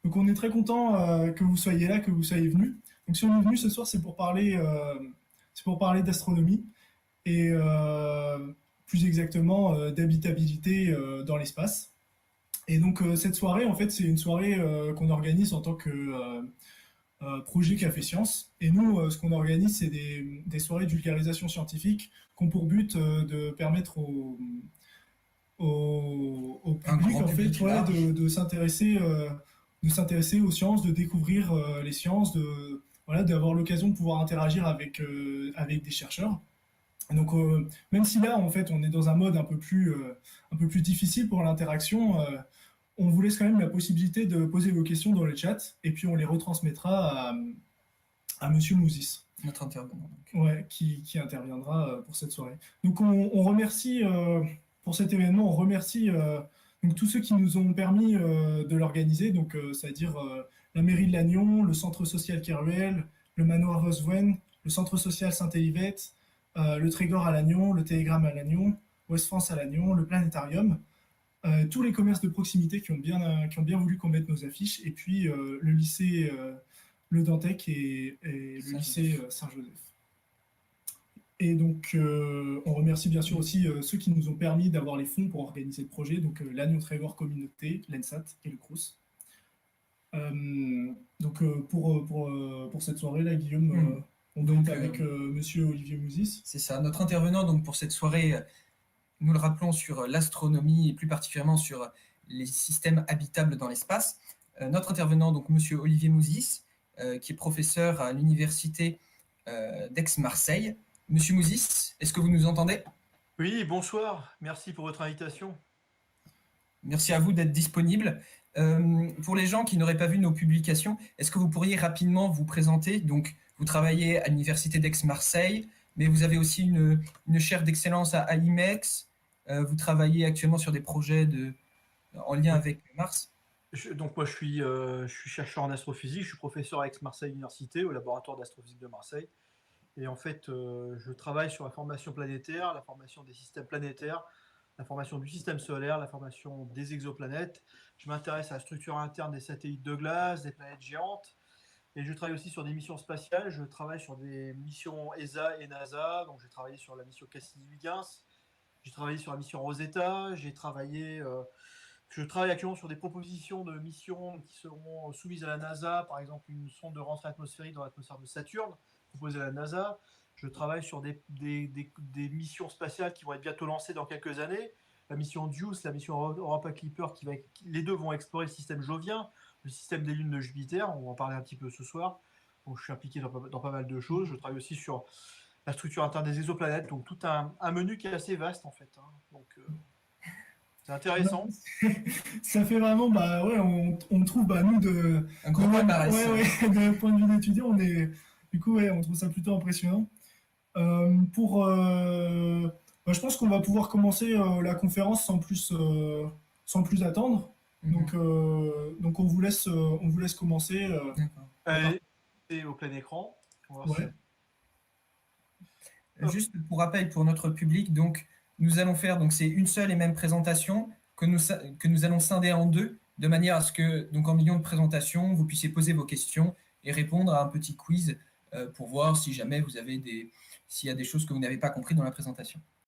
Donc on est très content que vous soyez là, que vous soyez venus. Donc si on est venu ce soir, c'est pour parler d'astronomie et plus exactement d'habitabilité dans l'espace. Et donc cette soirée, en fait, c'est une soirée qu'on organise en tant que projet Café Science. Et nous, ce qu'on organise, c'est des soirées de vulgarisation scientifique qui ont pour but de permettre au Un public, grand en fait, public large. de s'intéresser aux sciences, de découvrir les sciences, voilà, d'avoir l'occasion de pouvoir interagir avec des chercheurs. Donc, même si là, en fait, on est dans un mode un peu plus difficile pour l'interaction, on vous laisse quand même la possibilité de poser vos questions dans le chat et puis on les retransmettra à Monsieur Mouzis, Notre intervenant. ouais, qui interviendra pour cette soirée. Donc, on remercie pour cet événement, on remercie donc tous ceux qui nous ont permis de l'organiser, donc c'est-à-dire la mairie de Lannion, le centre social Keruel, le manoir Roswen, le centre social Saint-Élivet, le Trégor à Lannion, le Télégramme à Lannion, Ouest France à Lannion, le Planétarium, tous les commerces de proximité qui ont bien voulu qu'on mette nos affiches, et puis le lycée Le Dantec et le lycée Saint-Joseph. Et donc, on remercie bien sûr aussi ceux qui nous ont permis d'avoir les fonds pour organiser le projet, donc l'Agnon Trégor Communauté, l'ENSAT et le CRUS. Donc, pour cette soirée-là, Guillaume, on donc avec Monsieur Olivier Mouzis. C'est ça. Notre intervenant donc pour cette soirée, nous le rappelons, sur l'astronomie et plus particulièrement sur les systèmes habitables dans l'espace. Notre intervenant, donc Monsieur Olivier Mouzis, qui est professeur à l'université d'Aix-Marseille. Monsieur Mouzis, est-ce que vous nous entendez? Oui, bonsoir. Merci pour votre invitation. Merci à vous d'être disponible. Pour les gens qui n'auraient pas vu nos publications, est-ce que vous pourriez rapidement vous présenter? Donc, vous travaillez à l'université d'Aix-Marseille, mais vous avez aussi une chaire d'excellence à IMEX. Vous travaillez actuellement sur des projets en lien avec Mars. Donc moi, je suis chercheur en astrophysique. Je suis professeur à Aix-Marseille Université, au laboratoire d'astrophysique de Marseille. Et en fait, je travaille sur la formation planétaire, la formation des systèmes planétaires, la formation du système solaire, la formation des exoplanètes. Je m'intéresse à la structure interne des satellites de glace, des planètes géantes. Et je travaille aussi sur des missions spatiales. Je travaille sur des missions ESA et NASA. Donc j'ai travaillé sur la mission Cassini-Huygens. J'ai travaillé sur la mission Rosetta. Je travaille actuellement sur des propositions de missions qui seront soumises à la NASA. Par exemple, une sonde de rentrée atmosphérique dans l'atmosphère de Saturne, proposée à la NASA. Je travaille sur des missions spatiales qui vont être bientôt lancées dans quelques années. La mission JUICE, la mission Europa Clipper, les deux vont explorer le système jovien, le système des lunes de Jupiter. On va en parler un petit peu ce soir. Donc, je suis impliqué dans pas mal de choses. Je travaille aussi sur la structure interne des exoplanètes. Donc, tout un menu qui est assez vaste, en fait. Hein. Donc, c'est intéressant. Ça fait vraiment, bah ouais, on trouve, bah nous un gros palmarès. De point de vue d'étudiant, du coup, ouais, on trouve ça plutôt impressionnant. Bah, je pense qu'on va pouvoir commencer la conférence sans plus attendre. Donc on vous laisse commencer. Allez, et au plein écran. Ouais. Juste pour rappel pour notre public, donc nous allons faire, donc c'est une seule et même présentation que nous allons scinder en deux, de manière à ce que, donc en milieu de présentation, vous puissiez poser vos questions et répondre à un petit quiz pour voir si jamais s'il y a des choses que vous n'avez pas compris dans la présentation.